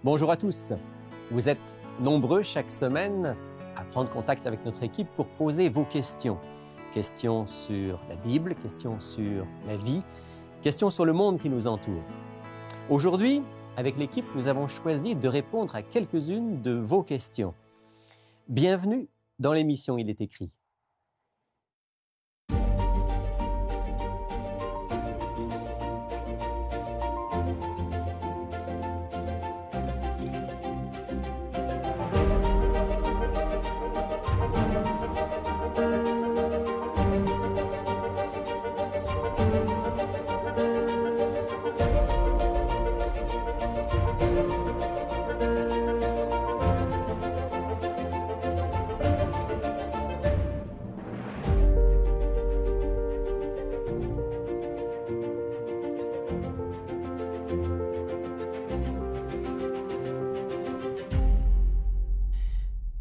Bonjour à tous. Vous êtes nombreux chaque semaine à prendre contact avec notre équipe pour poser vos questions. Questions sur la Bible, questions sur la vie, questions sur le monde qui nous entoure. Aujourd'hui, avec l'équipe, nous avons choisi de répondre à quelques-unes de vos questions. Bienvenue dans l'émission Il est écrit.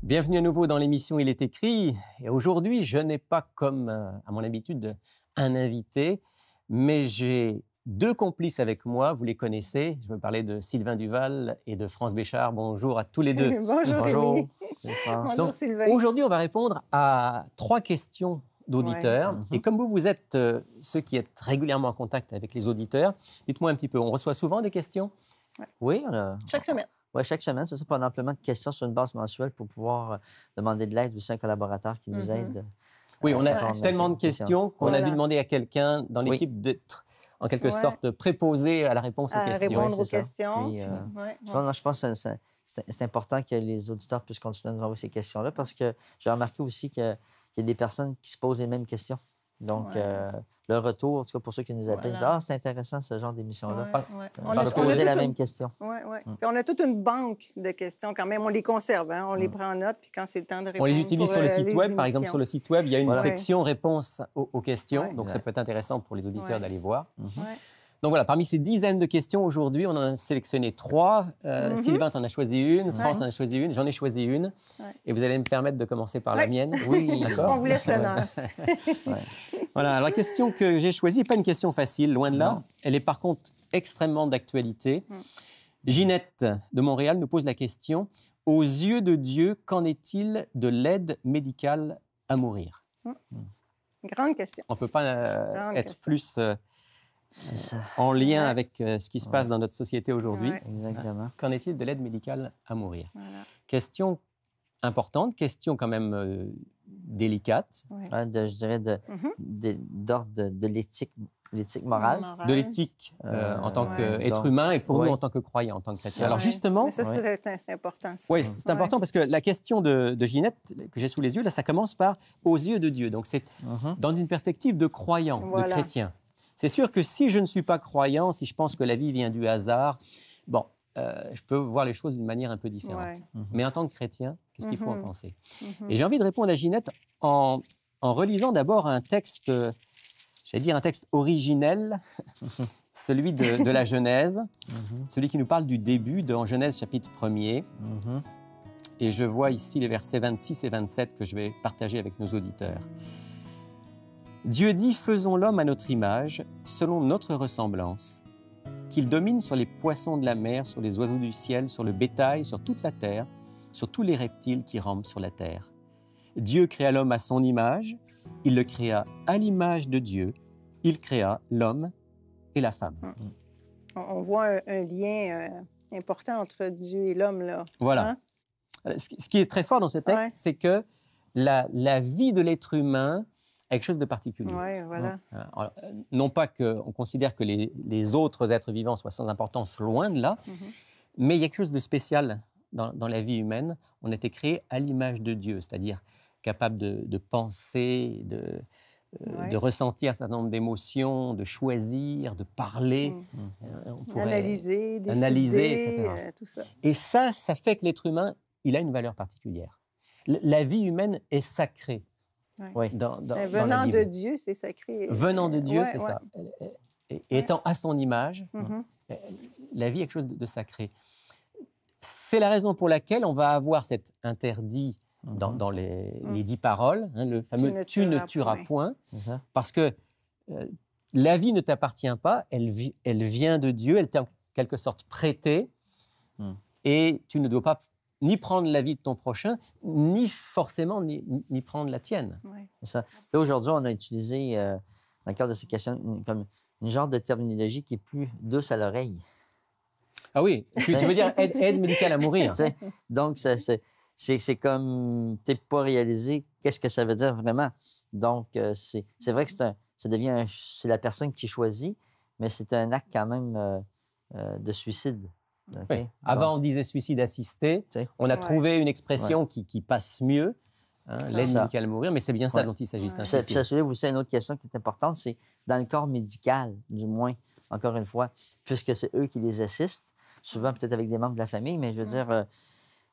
Bienvenue à nouveau dans l'émission Il est écrit. Et aujourd'hui, je n'ai pas, comme à mon habitude, un invité, mais j'ai deux complices avec moi. Vous les connaissez. Je veux parler de Sylvain Duval et de France Béchard. Bonjour à tous les deux. Bonjour, Rémi. Bonjour, Sylvain. Aujourd'hui, on va répondre à 3 questions d'auditeurs. Ouais. Et comme vous êtes ceux qui êtes régulièrement en contact avec les auditeurs, dites-moi un petit peu, on reçoit souvent des questions? Oui. Chaque semaine. Oui, chaque semaine, c'est ça, on a amplement de questions sur une base mensuelle pour pouvoir demander de l'aide aussi à un collaborateur qui nous aide. Oui, on a tellement de questions qu'on a dû demander à quelqu'un dans l'équipe d'être en quelque sorte préposé à la réponse aux questions. Répondre aux questions. Puis, je pense que c'est important que les auditeurs puissent continuer à nous envoyer ces questions-là parce que j'ai remarqué aussi qu'il y a des personnes qui se posent les mêmes questions. Donc, le retour, en tout cas pour ceux qui nous appellent, ils disent « Ah, c'est intéressant ce genre d'émission-là. » On a posé la même question. Puis on a toute une banque de questions quand même. On les conserve, hein? On les prend en note, puis quand c'est le temps de répondre... On les utilise sur le site web. Par exemple, sur le site web, il y a une section réponse aux questions. Donc, ça peut être intéressant pour les auditeurs d'aller voir. Donc voilà, parmi ces dizaines de questions aujourd'hui, on en a sélectionné 3. Sylvain, tu en as choisi une. France en a choisi une. J'en ai choisi une. Et vous allez me permettre de commencer par la mienne. Oui, d'accord. On vous laisse l'honneur. Voilà, alors la question que j'ai choisie n'est pas une question facile, loin de là. Non. Elle est par contre extrêmement d'actualité. Ginette de Montréal nous pose la question « Aux yeux de Dieu, qu'en est-il de l'aide médicale à mourir ?» Grande question. On ne peut pas être plus... en lien avec ce qui se passe dans notre société aujourd'hui. Exactement. Qu'en est-il de l'aide médicale à mourir? Question importante, question quand même délicate. Je dirais d'ordre de l'éthique morale. De l'éthique en tant qu'être humain et pour nous en tant que croyants, en tant que chrétiens. Alors justement... Mais ça, c'est important. Oui, c'est important parce que la question de Ginette, que j'ai sous les yeux, là, ça commence par « aux yeux de Dieu ». Donc c'est dans une perspective de croyant, de chrétien. C'est sûr que si je ne suis pas croyant, si je pense que la vie vient du hasard, je peux voir les choses d'une manière un peu différente. Mais en tant que chrétien, qu'est-ce qu'il faut en penser? Et j'ai envie de répondre à Ginette en relisant d'abord un texte, j'allais dire un texte originel, celui de la Genèse, celui qui nous parle du début, en Genèse chapitre 1er. Et je vois ici les versets 26 et 27 que je vais partager avec nos auditeurs. Dieu dit « Faisons l'homme à notre image, selon notre ressemblance, qu'il domine sur les poissons de la mer, sur les oiseaux du ciel, sur le bétail, sur toute la terre, sur tous les reptiles qui rampent sur la terre. Dieu créa l'homme à son image, il le créa à l'image de Dieu, il créa l'homme et la femme. » On voit un lien important entre Dieu et l'homme, là. Voilà. Ce qui est très fort dans ce texte, c'est que la vie de l'être humain quelque chose de particulier. Voilà. Alors, non pas qu'on considère que les autres êtres vivants soient sans importance, loin de là, mais il y a quelque chose de spécial dans la vie humaine. On a été créé à l'image de Dieu, c'est-à-dire capable de penser, de ressentir un certain nombre d'émotions, de choisir, de parler, on pourrait analyser, etc. Tout ça. Et ça fait que l'être humain, il a une valeur particulière. La vie humaine est sacrée. Venant de Dieu, c'est sacré. Venant de Dieu, c'est ça. Et étant à son image, la vie est quelque chose de sacré. C'est la raison pour laquelle on va avoir cet interdit dans les 10 paroles, le fameux « tu ne tueras point », parce que la vie ne t'appartient pas, elle vient de Dieu, elle t'est en quelque sorte prêtée, et tu ne dois pas ni prendre la vie de ton prochain, ni forcément ni prendre la tienne. Ouais. C'est ça. Là, aujourd'hui, on a utilisé, dans le cadre de ces questions, comme une genre de terminologie qui est plus douce à l'oreille. Ah oui, tu veux dire aide médicale à mourir. Donc, c'est comme, tu n'es pas réalisé qu'est-ce que ça veut dire vraiment. Donc, c'est vrai que c'est la personne qui choisit, mais c'est un acte quand même de suicide. Okay? Oui. Avant, on disait suicide assisté. On a trouvé une expression qui passe mieux, l'aide médicale à mourir, mais c'est bien ça dont il s'agit. Puis ça soulève aussi une autre question qui est importante, c'est dans le corps médical, du moins, encore une fois, puisque c'est eux qui les assistent, souvent peut-être avec des membres de la famille, mais je veux dire,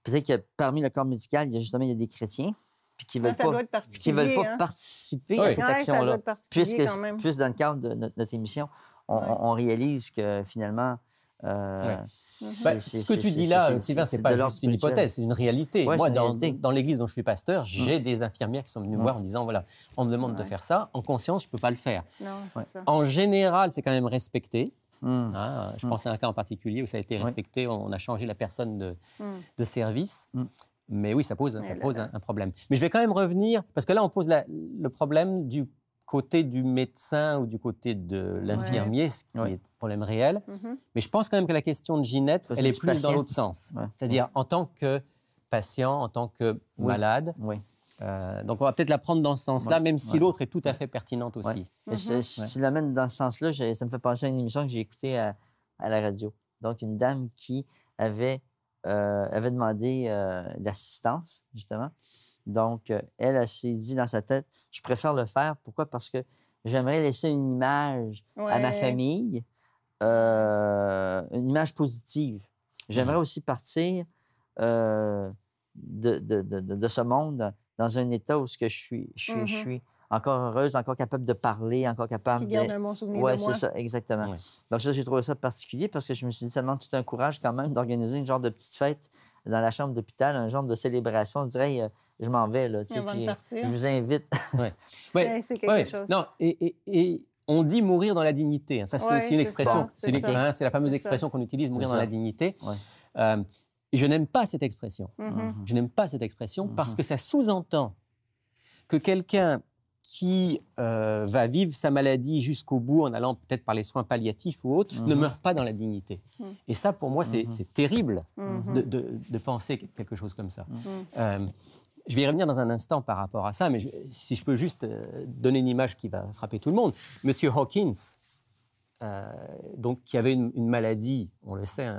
peut-être que parmi le corps médical, il y a des chrétiens puis qui ne veulent pas participer à cette action-là. Puisque plus dans le cadre de notre émission, on réalise que finalement... ce que tu dis là, Sylvain, ce n'est pas juste une hypothèse, c'est une réalité. Ouais, moi, dans l'église dont je suis pasteur, j'ai des infirmières qui sont venues me voir en disant, voilà, on me demande de faire ça, en conscience, je ne peux pas le faire. Non, c'est ça. En général, c'est quand même respecté. Je pense à un cas en particulier où ça a été respecté, on a changé la personne de service. Mais oui, ça pose un problème. Mais je vais quand même revenir, parce que là, on pose le problème du côté du médecin ou du côté de l'infirmier, ce qui est un problème réel. Mais je pense quand même que la question de Ginette, elle est plus dans l'autre sens. C'est-à-dire en tant que patient, en tant que malade. Donc, on va peut-être la prendre dans ce sens-là, même si l'autre est tout à fait pertinente aussi. Si je l'amène dans ce sens-là, ça me fait penser à une émission que j'ai écoutée à la radio. Donc, une dame qui avait demandé l'assistance, justement. Donc, elle s'est dit dans sa tête, je préfère le faire. Pourquoi? Parce que j'aimerais laisser une image à ma famille, une image positive. J'aimerais aussi partir de ce monde dans un état où je suis encore heureuse, encore capable de parler, encore capable de... Qui garde un bon souvenir de moi. Oui, c'est ça, exactement. Donc ça, j'ai trouvé ça particulier parce que je me suis dit, ça demande tout un courage quand même d'organiser une genre de petite fête dans la chambre d'hôpital, un genre de célébration. On dirait, je m'en vais, là, tu sais, puis je vous invite. C'est quelque chose. Non, et on dit mourir dans la dignité. Hein. Ça, c'est aussi une expression. C'est la fameuse expression qu'on utilise, mourir dans la dignité. Et je n'aime pas cette expression. Je n'aime pas cette expression parce que ça sous-entend que quelqu'un qui va vivre sa maladie jusqu'au bout en allant peut-être par les soins palliatifs ou autres, ne meurt pas dans la dignité. Et ça, pour moi, c'est terrible de penser quelque chose comme ça. Je vais y revenir dans un instant par rapport à ça, mais si je peux juste donner une image qui va frapper tout le monde. Monsieur Hawkins, donc, qui avait une maladie, on le sait,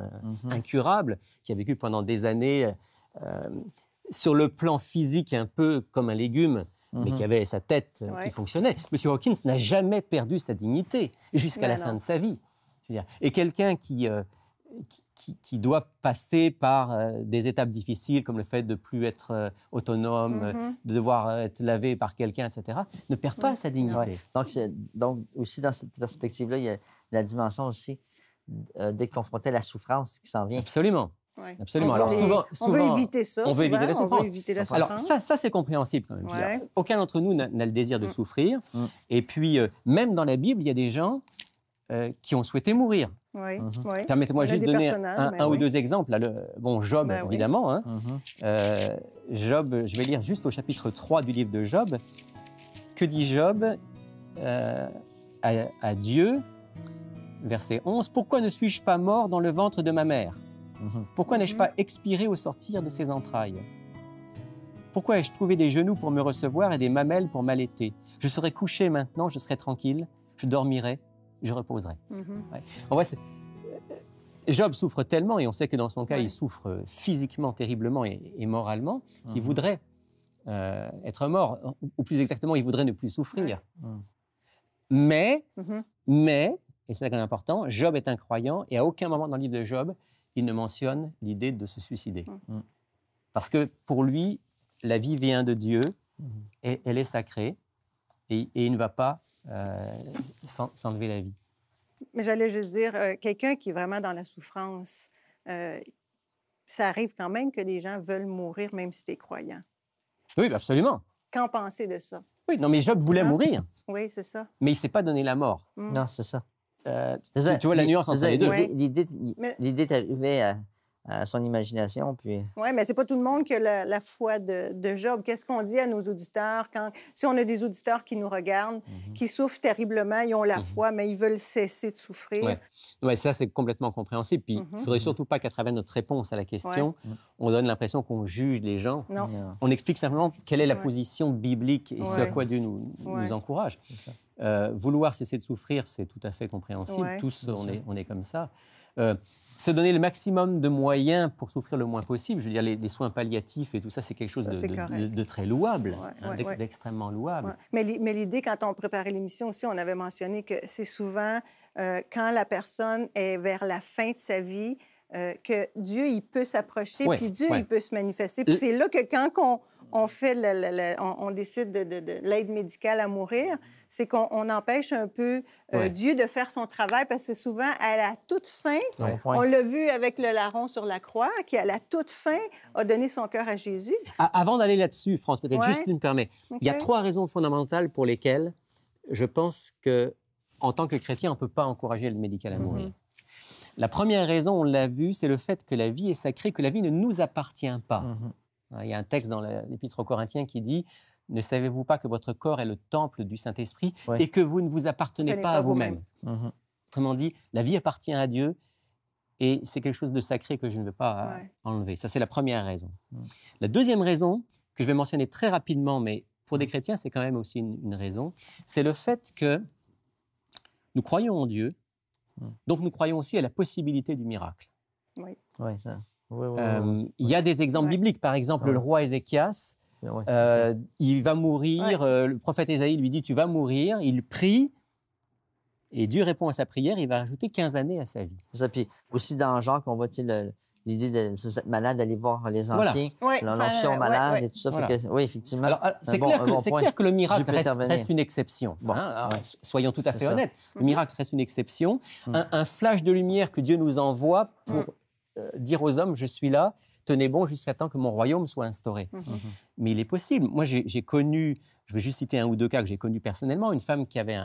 incurable, qui a vécu pendant des années sur le plan physique un peu comme un légume, mais qui avait sa tête qui fonctionnait. M. Hawkins n'a jamais perdu sa dignité jusqu'à la fin de sa vie. Je veux dire. Et quelqu'un qui doit passer par des étapes difficiles, comme le fait de ne plus être autonome, de devoir être lavé par quelqu'un, etc., ne perd pas sa dignité. Donc, aussi, dans cette perspective-là, il y a la dimension aussi d'être confronté à la souffrance qui s'en vient. Absolument. Absolument. Alors on veut éviter ça. On veut éviter la souffrance. Alors ça, c'est compréhensible quand même. Aucun d'entre nous n'a le désir de souffrir. Et puis, même dans la Bible, il y a des gens qui ont souhaité mourir. Permettez-moi juste de donner un ou deux exemples. Job, évidemment. Hein. Job, je vais lire juste au chapitre 3 du livre de Job. Que dit Job à Dieu? Verset 11. « Pourquoi ne suis-je pas mort dans le ventre de ma mère? Pourquoi n'ai-je pas expiré au sortir de ses entrailles? Pourquoi ai-je trouvé des genoux pour me recevoir et des mamelles pour m'allaiter? Je serais couché maintenant, je serais tranquille, je dormirais, je reposerais. » En vrai, Job souffre tellement, et on sait que dans son cas, il souffre physiquement, terriblement et moralement, qu'il voudrait être mort, ou plus exactement, il voudrait ne plus souffrir. Mais, et c'est quand même important, Job est un croyant, et à aucun moment dans le livre de Job, il ne mentionne l'idée de se suicider. Parce que pour lui, la vie vient de Dieu, et elle est sacrée, et il ne va pas s'enlever la vie. Mais j'allais juste dire, quelqu'un qui est vraiment dans la souffrance, ça arrive quand même que les gens veulent mourir, même si tu es croyant. Oui, absolument. Qu'en penser de ça? Oui, non, mais Job voulait mourir. Oui, c'est ça. Mais il ne s'est pas donné la mort. Non, c'est ça. Tu vois la nuance entre les deux. L'idée est arrivée à son imagination. Puis... Oui, mais c'est pas tout le monde qui a la foi de Job. Qu'est-ce qu'on dit à nos auditeurs si on a des auditeurs qui nous regardent, qui souffrent terriblement, ils ont la foi, mais ils veulent cesser de souffrir? Oui, ouais, ça, c'est complètement compréhensible. Puis, il ne faudrait surtout pas qu'à travers notre réponse à la question, on donne l'impression qu'on juge les gens. Non. On explique simplement quelle est la position biblique et ce à quoi Dieu nous encourage. Vouloir cesser de souffrir, c'est tout à fait compréhensible. Tous, on est comme ça. Se donner le maximum de moyens pour souffrir le moins possible, je veux dire, les soins palliatifs et tout ça, c'est quelque chose de très louable, d'extrêmement louable. Mais l'idée, quand on préparait l'émission aussi, on avait mentionné que c'est souvent quand la personne est vers la fin de sa vie, que Dieu, il peut s'approcher, puis Dieu, il peut se manifester. Puis c'est là que quand on fait on décide de l'aide médicale à mourir, c'est qu'on empêche un peu Dieu de faire son travail, parce que souvent, à la toute fin, on l'a vu avec le larron sur la croix, qui, à la toute fin, a donné son cœur à Jésus. Avant d'aller là-dessus, France, peut-être juste tu me permets, il y a 3 raisons fondamentales pour lesquelles je pense qu'en tant que chrétien, on ne peut pas encourager l'aide médicale à mourir. La première raison, on l'a vu, c'est le fait que la vie est sacrée, que la vie ne nous appartient pas. Il y a un texte dans l'Épître aux Corinthiens qui dit « Ne savez-vous pas que votre corps est le temple du Saint-Esprit et que vous ne vous appartenez pas à vous-même » Autrement dit, la vie appartient à Dieu et c'est quelque chose de sacré que je ne veux pas enlever. Ça, c'est la première raison. La deuxième raison, que je vais mentionner très rapidement, mais pour des chrétiens, c'est quand même aussi une raison, c'est le fait que nous croyons en Dieu. Donc, nous croyons aussi à la possibilité du miracle. Oui. Ça. Il y a des exemples bibliques. Par exemple, le roi Ézéchias, il va mourir. Le prophète Ésaïe lui dit « Tu vas mourir ». Il prie et Dieu répond à sa prière. Il va rajouter 15 années à sa vie. Ça, puis aussi dans Jacques, on voit l'idée de, si vous êtes malade, d'aller voir les anciens, l'onction malade et tout ça. Fait que, oui, effectivement. Alors, c'est clair que le miracle reste une exception. Soyons tout à fait honnêtes. Le miracle reste une exception. Un flash de lumière que Dieu nous envoie pour dire aux hommes, je suis là, tenez bon jusqu'à temps que mon royaume soit instauré. Mais il est possible. Moi, j'ai connu, je vais juste citer un ou deux cas que j'ai connus personnellement, une femme qui avait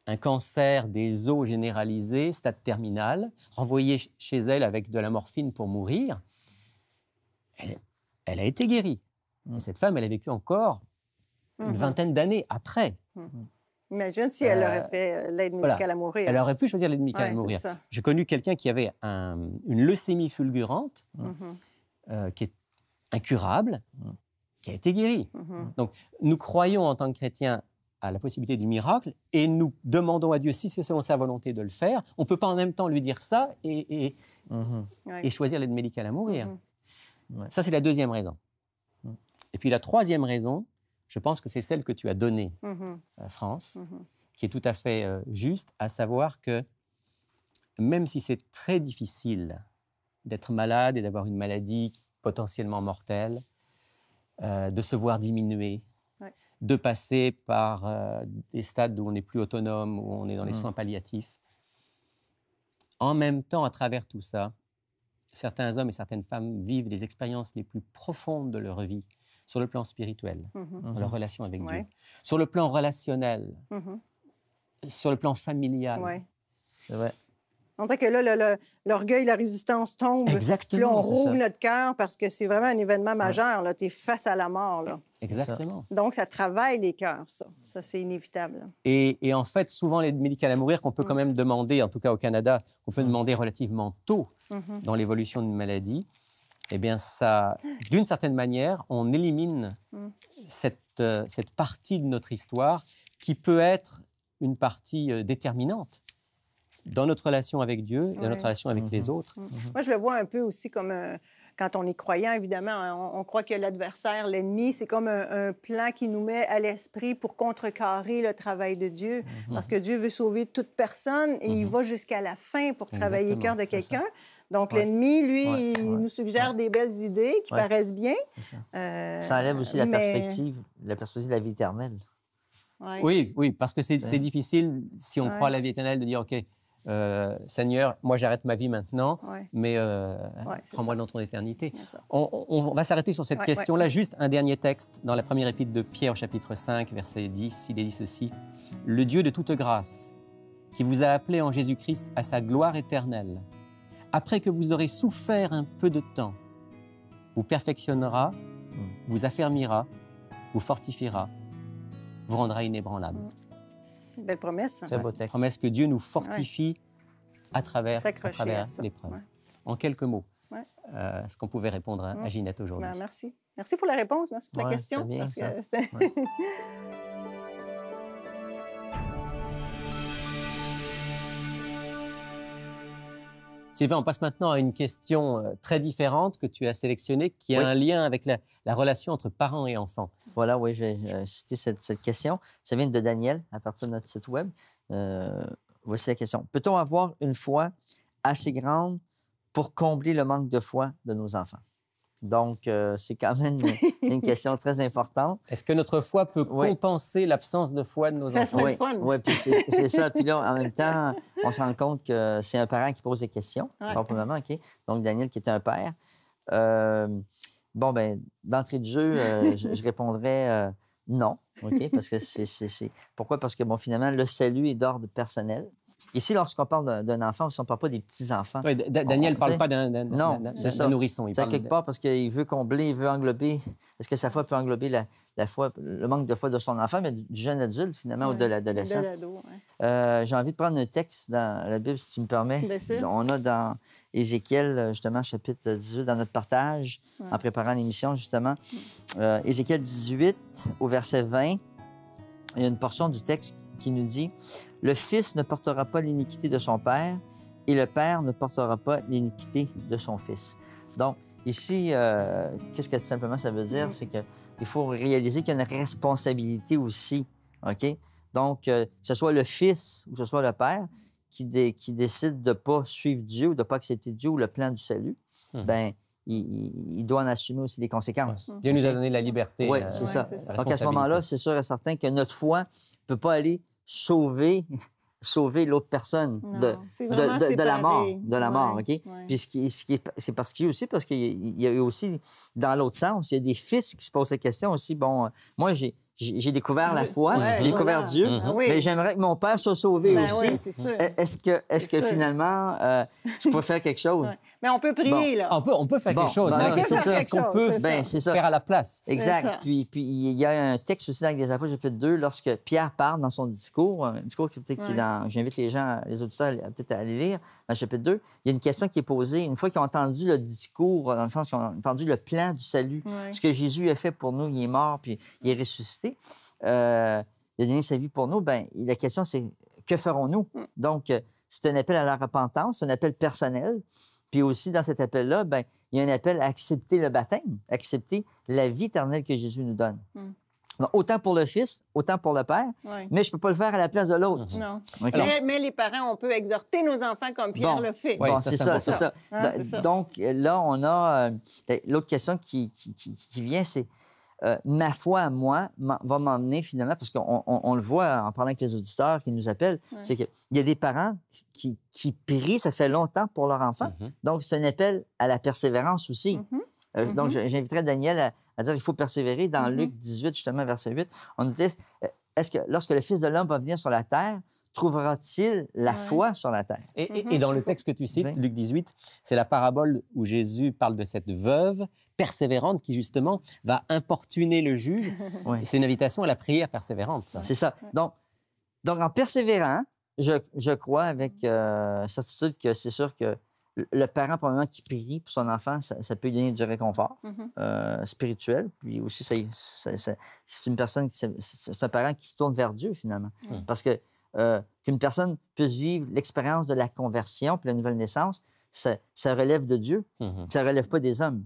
un cancer des os généralisé, stade terminal, renvoyée chez elle avec de la morphine pour mourir. Elle a été guérie. Et cette femme, elle a vécu encore une vingtaine d'années après. Imagine si elle aurait fait l'aide médicale à mourir. Elle aurait pu choisir l'aide médicale à mourir. J'ai connu quelqu'un qui avait une leucémie fulgurante, qui est incurable, qui a été guérie. Donc, nous croyons en tant que chrétiens à la possibilité du miracle et nous demandons à Dieu, si c'est selon sa volonté, de le faire. On ne peut pas en même temps lui dire ça et choisir l'aide médicale à mourir. Ça, c'est la deuxième raison. Et puis la troisième raison, je pense que c'est celle que tu as donnée, France, qui est tout à fait juste, à savoir que même si c'est très difficile d'être malade et d'avoir une maladie potentiellement mortelle, de se voir diminuer, de passer par des stades où on n'est plus autonome, où on est dans les soins palliatifs. En même temps, à travers tout ça, certains hommes et certaines femmes vivent les expériences les plus profondes de leur vie sur le plan spirituel, dans leur relation avec Dieu, sur le plan relationnel, sur le plan familial. C'est vrai. On dirait que là, l'orgueil, la résistance tombe. Exactement. Puis là, on rouvre notre cœur parce que c'est vraiment un événement majeur. Tu es face à la mort. Là. Exactement. Donc, ça travaille les cœurs, ça. Ça, c'est inévitable. Et en fait, souvent, l'aide médicale à mourir qu'on peut quand même demander, en tout cas au Canada, qu'on peut demander relativement tôt dans l'évolution d'une maladie, eh bien, ça, d'une certaine manière, on élimine cette partie de notre histoire qui peut être une partie déterminante dans notre relation avec Dieu et dans notre relation avec les autres. Moi, je le vois un peu aussi comme, quand on est croyant, évidemment, on croit que l'adversaire, l'ennemi, c'est comme un plan qui nous met à l'esprit pour contrecarrer le travail de Dieu. Parce que Dieu veut sauver toute personne et il va jusqu'à la fin pour travailler le cœur de quelqu'un. Donc, l'ennemi, lui, il nous suggère des belles idées qui paraissent bien. Ça enlève aussi la perspective de la vie éternelle. Oui, parce que c'est difficile, si on croit à la vie éternelle, de dire, OK, Seigneur, moi j'arrête ma vie maintenant, mais prends-moi dans ton éternité. On va s'arrêter sur cette question-là. Juste un dernier texte dans la première épître de Pierre, chapitre 5, verset 10, il est dit ceci. « Le Dieu de toute grâce, qui vous a appelé en Jésus-Christ à sa gloire éternelle, après que vous aurez souffert un peu de temps, vous perfectionnera, vous affermira, vous fortifiera, vous rendra inébranlable. Belle promesse. Très beau texte. Promesse que Dieu nous fortifie à travers l'épreuve. Ouais. En quelques mots, ce qu'on pouvait répondre à Ginette aujourd'hui. Ben, merci. Merci pour la réponse, merci pour la question. Bien, parce ça. que Sylvain, on passe maintenant à une question très différente que tu as sélectionnée, qui a un lien avec la relation entre parents et enfants. Voilà, oui, j'ai cité cette question. Ça vient de Daniel, à partir de notre site web. Voici la question. Peut-on avoir une foi assez grande pour combler le manque de foi de nos enfants? Donc, c'est quand même une question très importante. Est-ce que notre foi peut compenser l'absence de foi de nos enfants? serait fun. Oui, puis c'est ça. Puis là, en même temps, on se rend compte que c'est un parent qui pose des questions, probablement, OK? Donc, Daniel, qui était un père. Bon, bien, d'entrée de jeu, je répondrais non, OK? Parce que c'est... Pourquoi? Parce que, bon, finalement, le salut est d'ordre personnel. Ici, lorsqu'on parle d'un enfant, on ne parle pas des petits-enfants. Oui, Daniel ne parle pas d'un nourrisson. C'est quelque part parce qu'il veut combler, il veut englober. Est-ce que sa foi peut englober la foi, le manque de foi de son enfant, mais du jeune adulte, finalement, ou de l'adolescent? J'ai envie de prendre un texte dans la Bible, si tu me permets. Bien sûr. On a dans Ézéchiel, justement, chapitre 18, dans notre partage, en préparant l'émission, justement. Ézéchiel 18, au verset 20, il y a une portion du texte qui nous dit « Le fils ne portera pas l'iniquité de son père et le père ne portera pas l'iniquité de son fils. » Donc, ici, qu'est-ce que simplement ça veut dire? C'est qu'il faut réaliser qu'il y a une responsabilité aussi, OK? Donc, que ce soit le fils ou que ce soit le père qui décide de ne pas suivre Dieu ou de ne pas accepter Dieu ou le plan du salut, bien, il doit en assumer aussi les conséquences. Dieu nous a donné la liberté. Oui, c'est ça. Donc, à ce moment-là, c'est sûr et certain que notre foi ne peut pas aller sauver l'autre personne de la mort, OK? Puis c'est particulier aussi parce qu'il y a aussi, dans l'autre sens, il y a des fils qui se posent la question aussi. Bon, moi, j'ai découvert la foi, j'ai découvert Dieu, mais j'aimerais que mon père soit sauvé aussi. Oui, c'est sûr. Est-ce que finalement, je peux faire quelque chose? Mais on peut prier, là. On peut faire quelque chose. La question, c'est ce qu'on peut faire à la place. Exact. Puis il y a un texte aussi dans les Apôtres, chapitre 2, lorsque Pierre parle dans son discours, un discours qui est dans... J'invite les gens, les auditeurs, peut-être à aller lire, dans le chapitre 2, il y a une question qui est posée. Une fois qu'ils ont entendu le discours, dans le sens qu'ils ont entendu le plan du salut, ce que Jésus a fait pour nous, il est mort, puis il est ressuscité, il a donné sa vie pour nous, bien, la question, c'est que ferons-nous? Donc, c'est un appel à la repentance, c'est un appel personnel. Puis aussi, dans cet appel-là, bien, il y a un appel à accepter le baptême, accepter la vie éternelle que Jésus nous donne. Donc, autant pour le Fils, autant pour le Père, mais je ne peux pas le faire à la place de l'autre. Non. Okay? Mais les parents, on peut exhorter nos enfants comme Pierre le fait. Bon, c'est ça. Donc, là, on a... l'autre question qui vient, c'est... ma foi à moi va m'emmener finalement, parce qu'on le voit en parlant avec les auditeurs qui nous appellent, c'est qu'il y a des parents qui prient, ça fait longtemps pour leur enfant. Donc, c'est un appel à la persévérance aussi. Donc, j'inviterais Daniel à dire qu'il faut persévérer. Dans Luc 18, justement, verset 8, on nous dit, est-ce que lorsque le Fils de l'homme va venir sur la terre, trouvera-t-il la foi sur la terre? Et dans le texte que tu cites, Luc 18, c'est la parabole où Jésus parle de cette veuve persévérante qui, justement, va importuner le juge. Et c'est une invitation à la prière persévérante, ça. C'est ça. Donc, en persévérant, je crois avec certitude que c'est sûr que le parent, probablement, qui prie pour son enfant, ça peut lui donner du réconfort spirituel. Puis aussi, c'est une personne, c'est un parent qui se tourne vers Dieu, finalement. Parce que qu'une personne puisse vivre l'expérience de la conversion puis la nouvelle naissance, ça relève de Dieu, ça ne relève pas des hommes.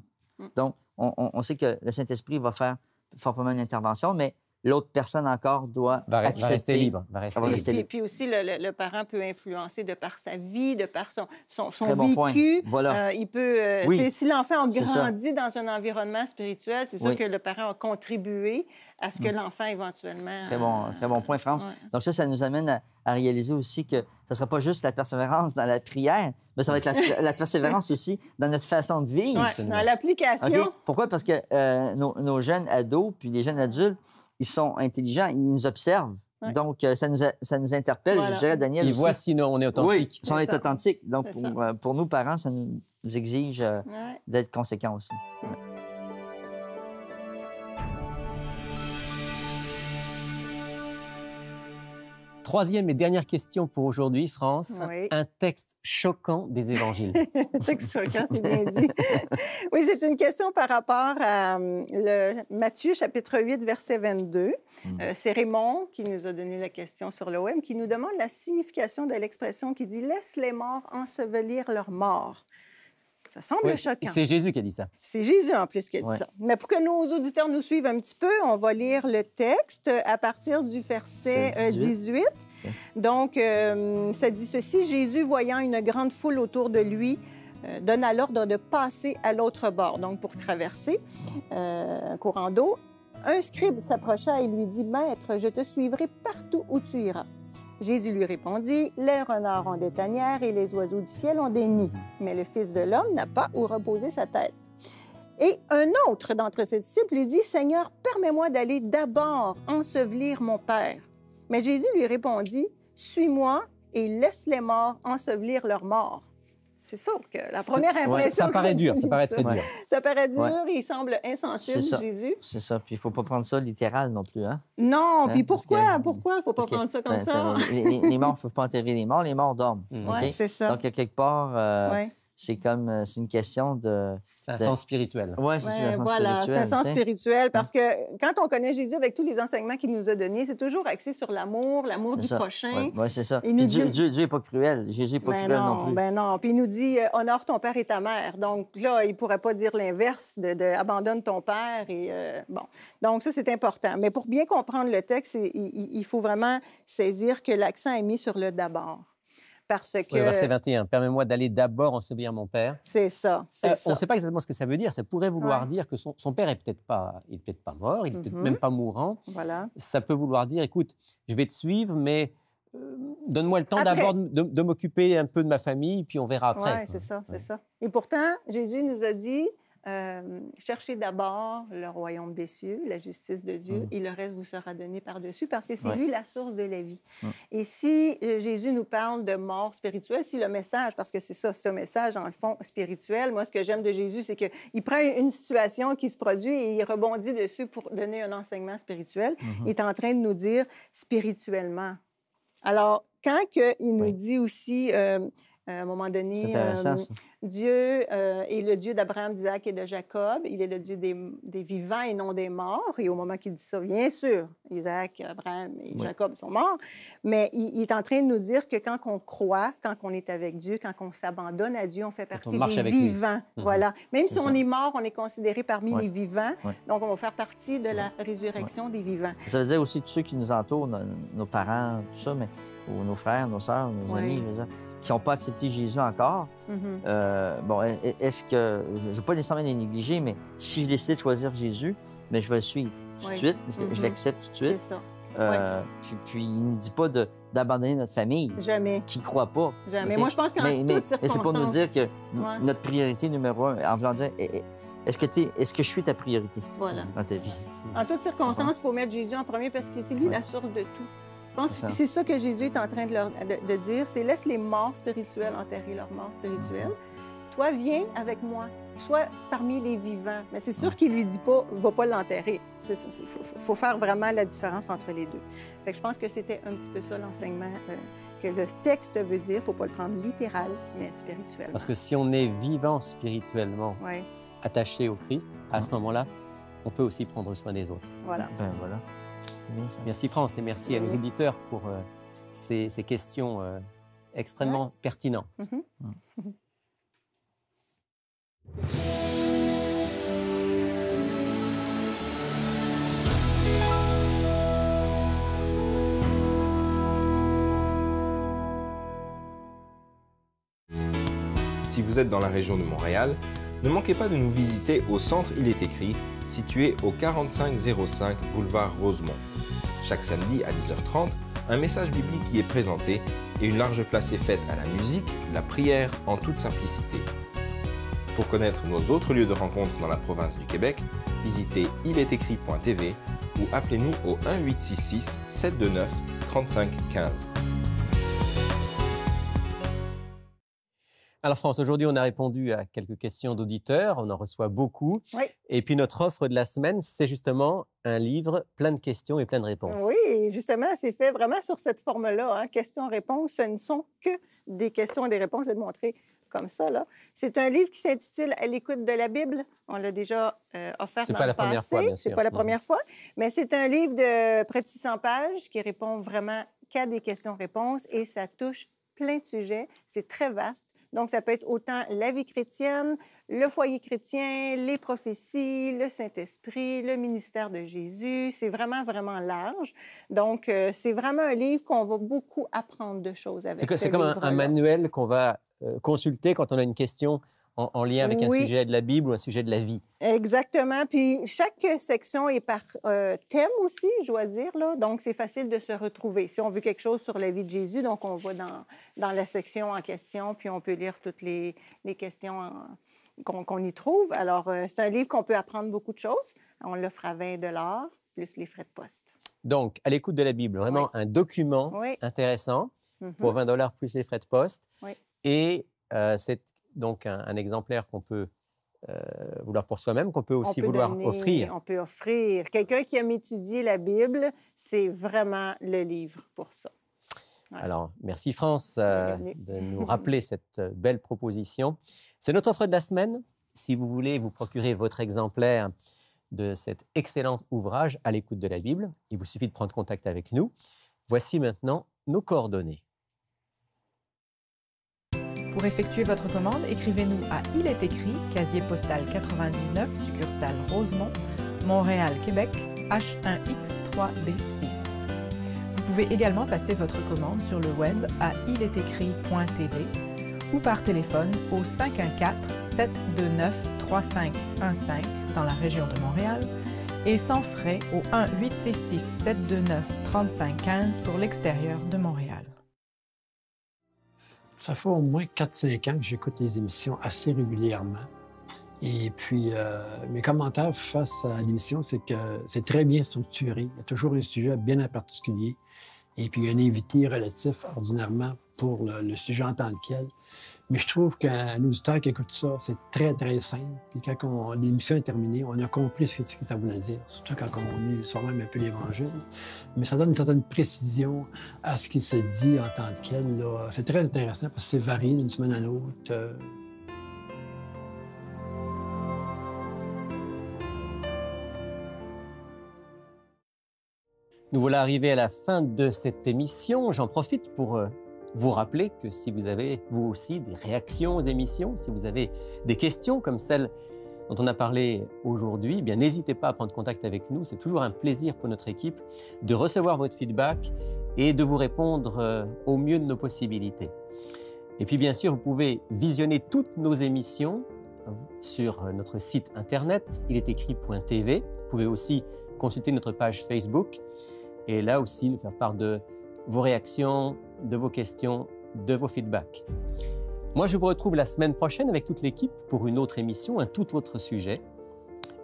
Donc, on sait que le Saint-Esprit va faire fortement une intervention, mais l'autre personne encore doit accepter. Va rester libre. Puis aussi, le parent peut influencer de par sa vie, de par son vécu. Bon point. Voilà. Il peut... Si l'enfant a grandi dans un environnement spirituel, c'est sûr que le parent a contribué à ce que l'enfant, éventuellement... Très bon point, France. Donc ça nous amène à réaliser aussi que ce ne sera pas juste la persévérance dans la prière, mais ça va être la persévérance aussi dans notre façon de vivre. Dans l'application. Okay? Pourquoi? Parce que nos jeunes ados puis les jeunes adultes, ils sont intelligents, ils nous observent. Ouais. Donc, ça nous interpelle, je dirais, Daniel. Ils voient si on est authentique. Oui, si on est authentique. Donc, pour nous, parents, ça nous exige d'être conséquents aussi. Ouais. Troisième et dernière question pour aujourd'hui, France. Oui. Un texte choquant des évangiles. Un texte choquant, c'est bien dit. Oui, c'est une question par rapport à Matthieu, chapitre 8, verset 22. C'est Raymond qui nous a donné la question sur le web, qui nous demande la signification de l'expression qui dit « Laisse les morts ensevelir leurs morts ». Ça semble choquant. C'est Jésus qui a dit ça. C'est Jésus, en plus, qui a dit ça. Mais pour que nos auditeurs nous suivent un petit peu, on va lire le texte à partir du verset 18. Donc, ça dit ceci. « Jésus, voyant une grande foule autour de lui, donna l'ordre de passer à l'autre bord. » Donc, pour traverser un courant d'eau, un scribe s'approcha et lui dit « Maître, je te suivrai partout où tu iras. » Jésus lui répondit, « Les renards ont des tanières et les oiseaux du ciel ont des nids, mais le Fils de l'homme n'a pas où reposer sa tête. » Et un autre d'entre ses disciples lui dit, « Seigneur, permets-moi d'aller d'abord ensevelir mon Père. » Mais Jésus lui répondit, « Suis-moi et laisse les morts ensevelir leurs morts. » C'est ça que la première impression... Ça paraît dur, ça paraît très dur. Ça paraît dur, il semble insensible, Jésus. C'est ça, puis il ne faut pas prendre ça littéral non plus, hein? Non, puis pourquoi? Pourquoi il ne faut pas prendre ça comme ça? Les morts, il ne faut pas enterrer les morts dorment. Oui, c'est ça. Donc, quelque part, c'est comme, c'est une question de... C'est un sens spirituel. Oui, c'est un sens spirituel. C'est un sens spirituel parce que quand on connaît Jésus avec tous les enseignements qu'il nous a donnés, c'est toujours axé sur l'amour du prochain. Oui, c'est ça. Puis Dieu n'est pas cruel. Jésus n'est pas cruel non plus. Ben non. Puis il nous dit « Honore ton père et ta mère ». Donc là, il ne pourrait pas dire l'inverse de « Abandonne ton père ». Et bon. Donc ça, c'est important. Mais pour bien comprendre le texte, il faut vraiment saisir que l'accent est mis sur le « d'abord ». Parce que... Oui, verset 21, « Permets-moi d'aller d'abord ensevelir mon père ». C'est ça, On ne sait pas exactement ce que ça veut dire. Ça pourrait vouloir dire que son père n'est peut-être pas mort, il n'est peut-être même pas mourant. Voilà. Ça peut vouloir dire, écoute, je vais te suivre, mais donne-moi le temps d'abord de m'occuper un peu de ma famille, puis on verra après. Oui, c'est ça, c'est ça. Et pourtant, Jésus nous a dit, cherchez d'abord le royaume des cieux, la justice de Dieu, et le reste vous sera donné par-dessus, parce que c'est lui la source de la vie. Et si Jésus nous parle de mort spirituelle, si le message, parce que c'est ça, ce message, en le fond, spirituel, moi, ce que j'aime de Jésus, c'est qu'il prend une situation qui se produit et il rebondit dessus pour donner un enseignement spirituel. Il est en train de nous dire spirituellement. Alors, quand il nous dit aussi... à un moment donné, Dieu est le Dieu d'Abraham, d'Isaac et de Jacob. Il est le Dieu des vivants et non des morts. Et au moment qu'il dit ça, bien sûr, Isaac, Abraham et Jacob sont morts. Mais il est en train de nous dire que quand on croit, quand on est avec Dieu, quand on s'abandonne à Dieu, on fait partie des vivants. Voilà. Même si on est mort, on est considéré parmi les vivants. Donc, on va faire partie de la résurrection des vivants. Ça veut dire aussi tous ceux qui nous entourent, nos parents, tout ça, mais, ou nos frères, nos sœurs, nos amis, je veux dire, qui n'ont pas accepté Jésus encore, bon, est-ce que... Je ne veux pas nécessairement les négliger, mais si je décide de choisir Jésus, bien, je vais le suivre tout de suite, je l'accepte tout de suite. C'est ça. Puis il ne nous dit pas d'abandonner notre famille. Jamais. Qui ne croit pas. Jamais. Okay? Moi, je pense qu'en toutes circonstances... Mais c'est pour nous dire que notre priorité numéro un, en voulant dire, est-ce que je suis ta priorité dans ta vie? En toutes circonstances, il faut mettre Jésus en premier parce que c'est lui la source de tout. C'est ça que Jésus est en train de dire, c'est laisse les morts spirituels enterrer leurs morts spirituels. Toi, viens avec moi, sois parmi les vivants. Mais c'est sûr qu'il lui dit pas, va pas l'enterrer. Il faut faire vraiment la différence entre les deux. Fait que je pense que c'était un petit peu ça l'enseignement que le texte veut dire. Il faut pas le prendre littéral, mais spirituellement. Parce que si on est vivant spirituellement, attaché au Christ, à ce moment-là, on peut aussi prendre soin des autres. Voilà. Ben voilà. Merci France et merci à nos auditeurs pour ces questions extrêmement pertinentes. Si vous êtes dans la région de Montréal, ne manquez pas de nous visiter au Centre Il est écrit, situé au 4505 boulevard Rosemont. Chaque samedi à 10h30, un message biblique y est présenté et une large place est faite à la musique, la prière en toute simplicité. Pour connaître nos autres lieux de rencontre dans la province du Québec, visitez ilétécrit.tv ou appelez-nous au 1-866-729-3515. Alors France, aujourd'hui on a répondu à quelques questions d'auditeurs, on en reçoit beaucoup. Oui. Et puis notre offre de la semaine, c'est justement un livre plein de questions et plein de réponses. Oui, et justement, c'est fait vraiment sur cette forme-là, hein, questions-réponses. Ce ne sont que des questions et des réponses. Je vais te montrer comme ça, là. C'est un livre qui s'intitule « À l'écoute de la Bible ». On l'a déjà offert dans le passé. C'est pas la première fois, bien sûr. C'est pas la première fois, mais c'est un livre de près de 600 pages qui répond vraiment qu'à des questions-réponses et ça touche plein de sujets. C'est très vaste. Donc, ça peut être autant la vie chrétienne, le foyer chrétien, les prophéties, le Saint-Esprit, le ministère de Jésus. C'est vraiment, vraiment large. Donc, c'est vraiment un livre qu'on va beaucoup apprendre de choses avec. C'est comme un manuel qu'on va consulter quand on a une question en lien avec un sujet de la Bible ou un sujet de la vie. Exactement. Puis chaque section est par thème aussi, je dois dire, là. Donc, c'est facile de se retrouver. Si on veut quelque chose sur la vie de Jésus, donc on va dans la section en question, puis on peut lire toutes les questions qu'on y trouve. Alors, c'est un livre qu'on peut apprendre beaucoup de choses. On l'offre à 20 $, plus les frais de poste. Donc, à l'écoute de la Bible, vraiment un document intéressant pour 20 $ plus les frais de poste. Oui. Et c'est donc un exemplaire qu'on peut vouloir pour soi-même, qu'on peut aussi vouloir offrir. On peut offrir. Quelqu'un qui aime étudier la Bible, c'est vraiment le livre pour ça. Ouais. Alors, merci France de nous rappeler cette belle proposition. C'est notre offre de la semaine. Si vous voulez vous procurer votre exemplaire de cet excellent ouvrage à l'écoute de la Bible, il vous suffit de prendre contact avec nous. Voici maintenant nos coordonnées. Pour effectuer votre commande, écrivez-nous à Il est écrit, casier postal 99, succursale Rosemont, Montréal, Québec, H1X3B6. Vous pouvez également passer votre commande sur le web à ilétécrit.tv ou par téléphone au 514-729-3515 dans la région de Montréal et sans frais au 1-866-729-3515 pour l'extérieur de Montréal. Ça fait au moins 4-5 ans que j'écoute les émissions assez régulièrement. Et puis, mes commentaires face à l'émission, c'est que c'est très bien structuré. Il y a toujours un sujet bien en particulier. Et puis, il y a un invité relatif ordinairement pour le sujet en tant que tel. Mais je trouve qu'un auditeur qui écoute ça, c'est très, très simple. Puis quand l'émission est terminée, on a compris ce que ça voulait dire, surtout quand on lit soi-même un peu l'Évangile. Mais ça donne une certaine précision à ce qui se dit en tant que tel. C'est très intéressant parce que c'est varié d'une semaine à l'autre. Nous voilà arrivés à la fin de cette émission. J'en profite pour vous rappeler que si vous avez, vous aussi, des réactions aux émissions, si vous avez des questions comme celles dont on a parlé aujourd'hui, eh bien n'hésitez pas à prendre contact avec nous. C'est toujours un plaisir pour notre équipe de recevoir votre feedback et de vous répondre au mieux de nos possibilités. Et puis bien sûr, vous pouvez visionner toutes nos émissions sur notre site internet, ilétécrit.tv. Vous pouvez aussi consulter notre page Facebook et là aussi nous faire part de vos réactions, de vos questions, de vos feedbacks. Moi, je vous retrouve la semaine prochaine avec toute l'équipe pour une autre émission, un tout autre sujet.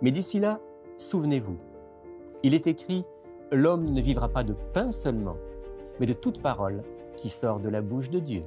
Mais d'ici là, souvenez-vous, il est écrit « L'homme ne vivra pas de pain seulement, mais de toute parole qui sort de la bouche de Dieu ».